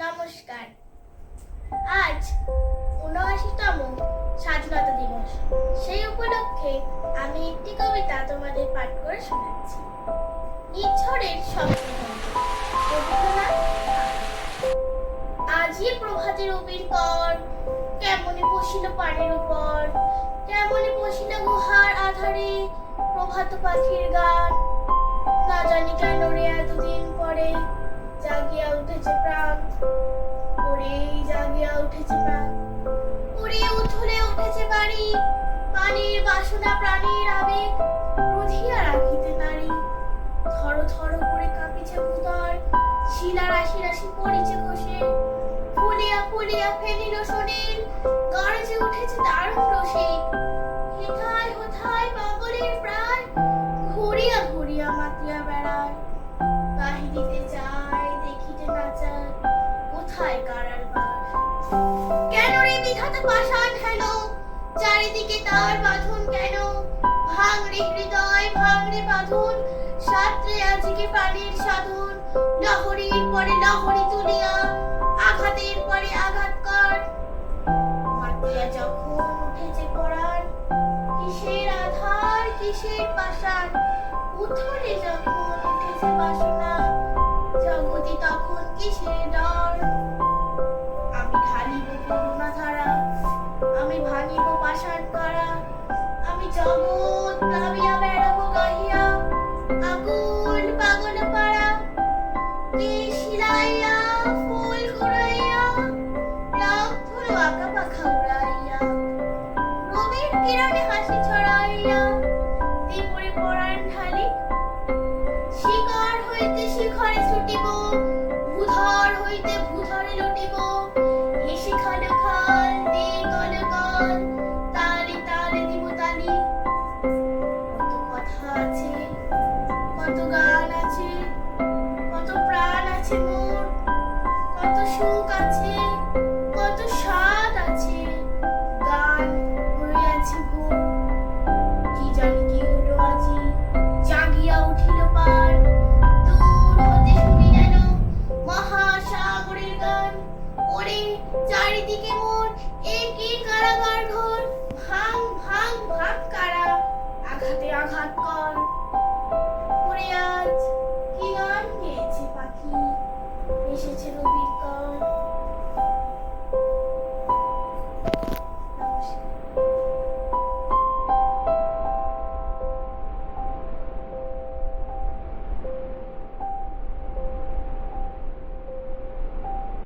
নমস্কার। আজ ৭৯তম স্বাধীনতা দিবস। সেই উপলক্ষে আমি একটি কবিতা তোমাদের পাঠ করে শোনাচ্ছি। নিঝড়ের স্বপ্নভঙ্গ, রবীন্দ্রনাথ ঠাকুর। আজি প্রভাতে রবির কর, কেমনে বসিল পাড়ের উপর, কেমনে বসিল গুহার আধারে, প্রভাত পাখির গান। না জানি কেন রে এতদিন পরে জাগিয়া উঠেছে প্রাণ, ওরে জাগিয়া উঠেছে প্রাণ। ওরে উঠলে উঠেছে বাড়ি, পানির বাসনা প্রাণীর আবেগ, রুধিয়া রাখিতে নারী। থর থর করে কাঁপিছে ভূতল, শিলা রাশি রাশি পড়িছে খসে, ফুলিয়া ফুলিয়া ফেলিল শরীর, গর্জে উঠেছে দারুণ রসিক। হেথায় হোথায় পাগলের প্রায়, ঘুরিয়া ঘুরিয়া মাতিয়া বেড়ায়। বাহিরিতে যায় দেখিতে না চায়, কোথায় কারার বাস। কেন রে বিধাতা পাষাণ হেন, চারিদিকে তার বাঁধন কেন। ভাঙড়ে হৃদয় ভাঙড়ে বাঁধন, সাত্রে আজকে প্রাণের সাধন। লহরীর পরে লহরী তুলিয়া, আঘাতের পরে আঘাত কর। মাতিয়া যখন উঠেছে পরাণ, কিসের আধার কিসের পাষাণ। উথলে যখন উঠেছে বাসনা, জগতি তখন কিসের ডর। আমি ঢালিব করুণা ধারা, আমি ভাঙিব পাষাণ কারা। আমি জগৎ প্লাবিয়া বেড়াবো গাহিয়া, আকুল পাগল পাড়া। কে শিলাইয়া ফুল কুড়াইয়া, লাভ হলো আঁকা পাখা উড়াইয়া। রবির কিরণে হাসি ছড়াইয়া, দ্বিপরে পরাণ ঢালি। শিখর হইতে শিখরে ছুটিব, ভূধর হইতে ভূধরে লুটিব। হেসে খাল খাল দিয়ে কল কল, তালে তালে দিব তালি। কত কথা আছে, কত গান আছে, কত প্রাণ আছে মোর, কত সুখ আছে